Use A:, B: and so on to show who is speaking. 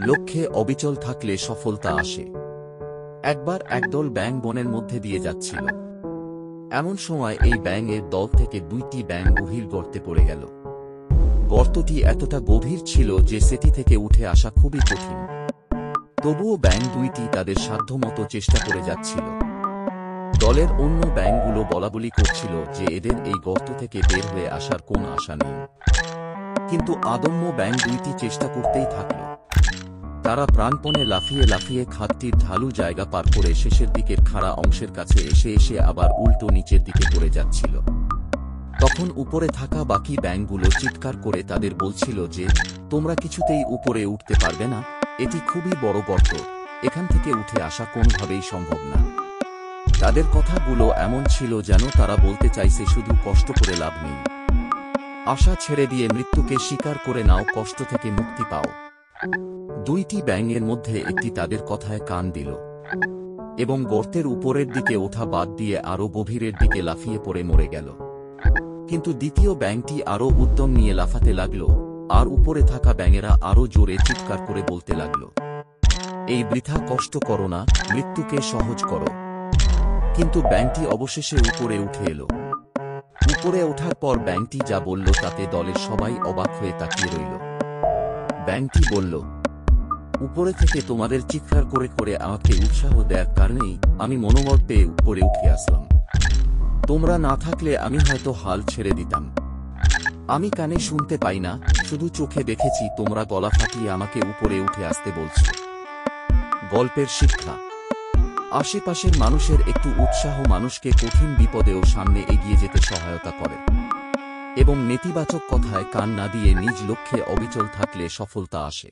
A: লক্ষ্যে অবিচল থাকলে সফলতা আসে। একবার একদল ব্যাঙ বনের মধ্যে দিয়ে যাচ্ছিল। এমন সময় এই ব্যাঙের দল থেকে 2টি ব্যাঙ গভীর গর্তে পড়ে গেল। গর্তটি এতটা গভীর ছিল যে সেটি থেকে উঠে আসা খুবই কঠিন। তবুও ব্যাঙ 2টি তাদের সাধ্যমতো চেষ্টা করে যাচ্ছিল। দলের অন্য ব্যাঙগুলো বলাবলি করছিল যে এদের এই গর্ত থেকে বের হয়ে আসার কোন আশা নেই। কিন্তু আদম্য ব্যাঙ 2টি চেষ্টা করতেই থাকল। তারা প্রাণপণে লাফিয়ে লাফিয়ে খাদটির ঢালু জায়গা পার করে শেষের দিকের খাড়া অংশের কাছে এসে আবার উল্টো নিচের দিকে পড়ে যাচ্ছিল। তখন উপরে থাকা বাকি ব্যাঙগুলো চিৎকার করে তাদের বলছিল যে, তোমরা কিছুতেই উপরে উঠতে পারবে না, এটি খুবই বড় গর্ত, এখান থেকে উঠে আসা কোনোভাবেই সম্ভব না। তাদের কথাগুলো এমন ছিল যেন তারা বলতে চাইছে শুধু কষ্ট করে লাভ নেই। আশা ছেড়ে দিয়ে মৃত্যুকে স্বীকার করে নাও, কষ্ট থেকে মুক্তি পাও। 2টি ব্যাঙের মধ্যে একটি তাদের কথায় কান দিল এবং গর্তের উপরের দিকে ওঠা বাদ দিয়ে আরো গভীরের দিকে লাফিয়ে পড়ে মরে গেল। কিন্তু দ্বিতীয় ব্যাঙটি আরো উদ্যম নিয়ে লাফাতে লাগল, আর উপরে থাকা ব্যাঙেরা আরো জোরে চিৎকার করে বলতে লাগল, এই বৃথা কষ্ট করো না, মৃত্যুকে সহজ করো। কিন্তু ব্যাঙটি অবশেষে উপরে উঠে এলো। উপরে ওঠার পর ব্যাঙটি যা বলল তাতে দলের সবাই অবাক হয়ে তাকিয়ে রইল। ব্যাঙটি বলল, উপরে থেকে তোমাদের চিৎকার করে করে আমাকে উৎসাহ দেওয়ার কারণেই আমি মনোবল পেয়ে উপরে উঠে আসলাম। তোমরা না থাকলে আমি হয়তো হাল ছেড়ে দিতাম। আমি কানে শুনতে পাই না, শুধু চোখে দেখেছি তোমরা গলা ফাটিয়ে আমাকে উপরে উঠে আসতে বলছো। গল্পের শিক্ষা: আশেপাশের মানুষের একটু উৎসাহ মানুষকে কঠিন বিপদেও সামনে এগিয়ে যেতে সহায়তা করে, এবং নেতিবাচক কথায় কান না দিয়ে নিজ লক্ষ্যে অবিচল থাকলে সফলতা আসে।